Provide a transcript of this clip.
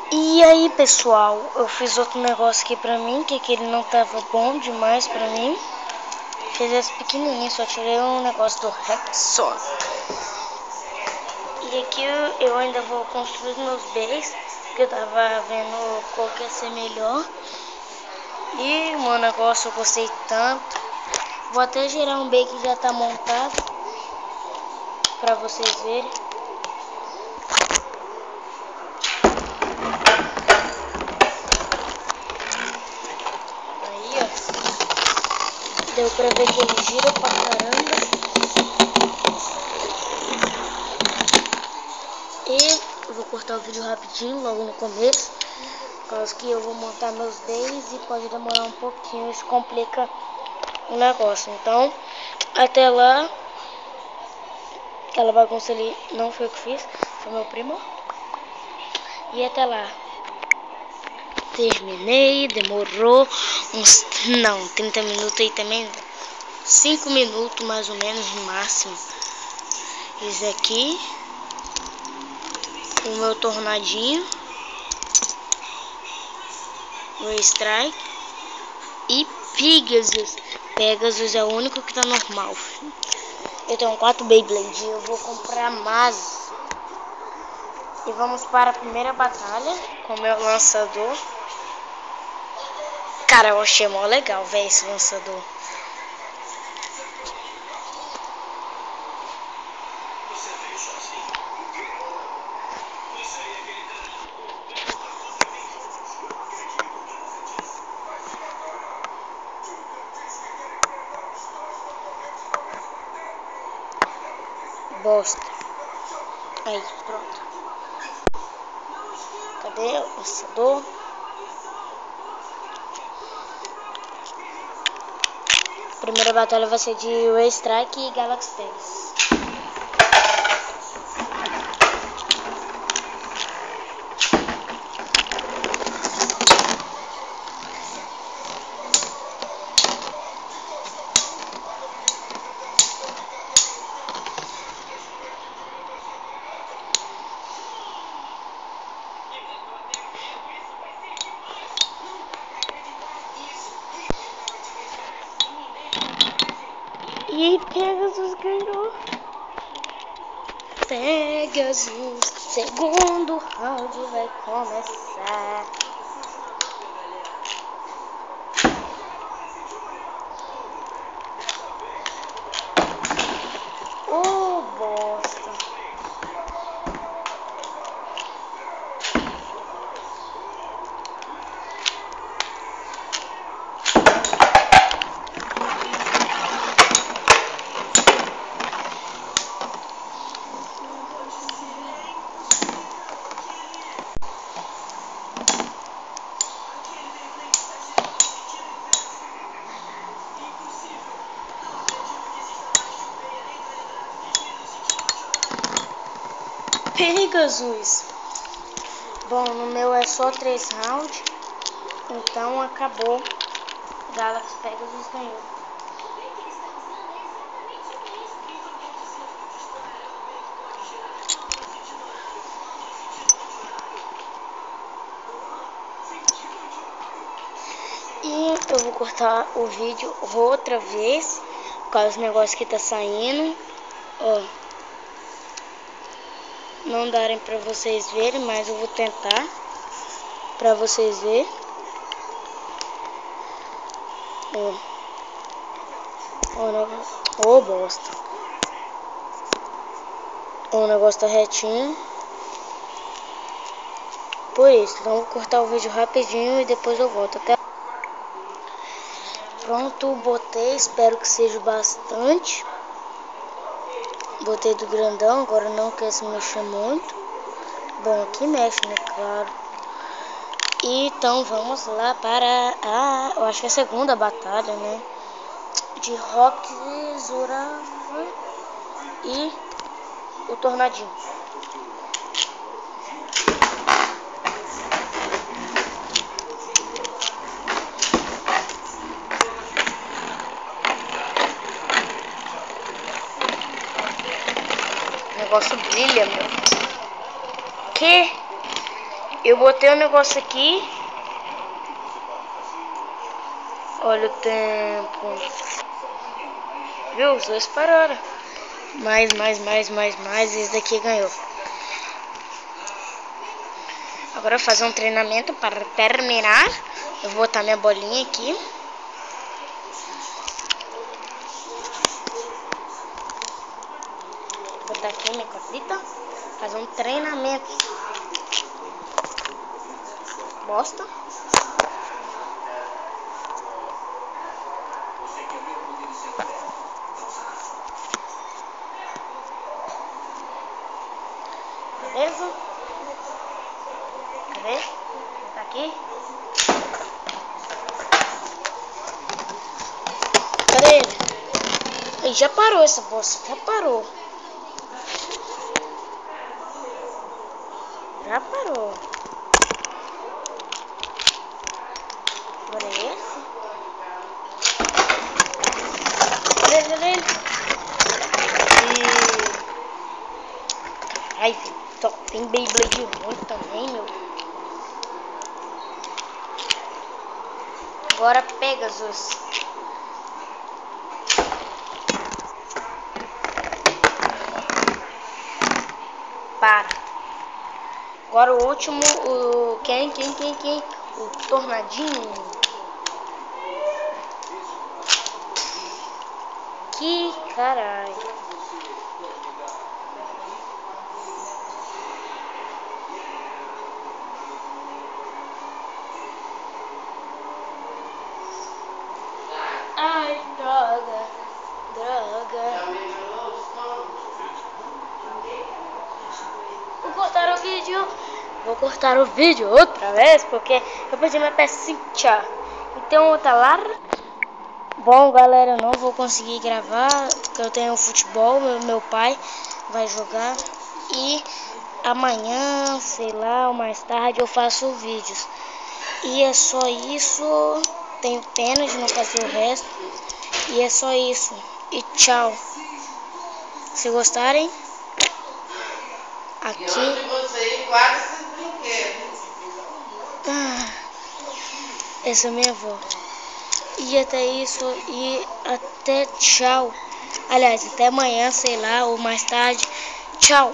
E aí, pessoal, eu fiz outro negócio aqui pra mim, que ele não tava bom demais pra mim. Fiz esse pequenininho, só tirei um negócio do Rexon. E aqui eu ainda vou construir os meus bays, que eu tava vendo qual que ia ser melhor. E o meu negócio eu gostei tanto. Vou até gerar um bay que já tá montado, pra vocês verem. Aí, ó. Deu pra ver que ele gira pra caramba. E eu vou cortar o vídeo rapidinho, logo no começo, por causa que eu vou montar meus bays e pode demorar um pouquinho, isso complica o negócio. Então, até lá, aquela bagunça ali não foi eu que fiz, foi meu primo. E até lá, terminei, demorou uns, 30 minutos aí também, 5 minutos mais ou menos no máximo. Esse aqui, o meu tornadinho, o Strike e Pegasus é o único que tá normal. Eu tenho 4 Beyblade, eu vou comprar mais. E vamos para a primeira batalha com o meu lançador. Cara, eu achei mó legal, velho, esse lançador. Bosta. Aí, pronto. Cadê o lançador? A primeira batalha vai ser de Ray Strike e Galaxy Pegasus. E Pegasus ganhou. Pegasus, segundo round vai começar. Bosta. Pegasus. Bom, no meu é só 3 rounds, então acabou. Galaxy Pegasus ganhou. E eu vou cortar o vídeo outra vez, por causa do negócio que tá saindo. Ó, não darem pra vocês verem, mas eu vou tentar pra vocês verem. Ó, bosta. O negócio tá retinho. Por isso, então vou cortar o vídeo rapidinho e depois eu volto. Até. Pronto, botei, espero que seja bastante. Botei do grandão, agora não quer se mexer muito. Bom, aqui mexe, né, claro. E, então vamos lá para a, eu acho que é a segunda batalha, né, de Rock, Zurafa e o Tornadinho. O negócio brilha, meu. Que? Eu botei um negócio aqui. Olha o tempo. Viu? Os dois pararam. Mais. Esse daqui ganhou. Agora eu vou fazer um treinamento para terminar. Eu vou botar minha bolinha aqui. Vou botar aqui minha cosita. Fazer um treinamento. Bosta. Beleza? Cadê? Tá aqui? Cadê ele? Aí já parou essa bosta. Já parou. Já parou. Agora é esse? Cadê ele? Ai, só tem Beyblade ruim também, meu. Agora Pegasus. Para. Agora o último, quem? O Tornadinho. Que caralho. Ai, droga. Vou cortar o vídeo outra vez, porque eu perdi minha pecinha. Então outra lá. Bom, galera, eu não vou conseguir gravar, porque eu tenho futebol, meu pai vai jogar. E amanhã, sei lá, ou mais tarde, eu faço vídeos. E é só isso. Tenho pena de não fazer o resto. E é só isso. E tchau. Se gostarem, aqui. Essa é minha avó. E até isso. E até tchau. Aliás, até amanhã, sei lá, ou mais tarde. Tchau.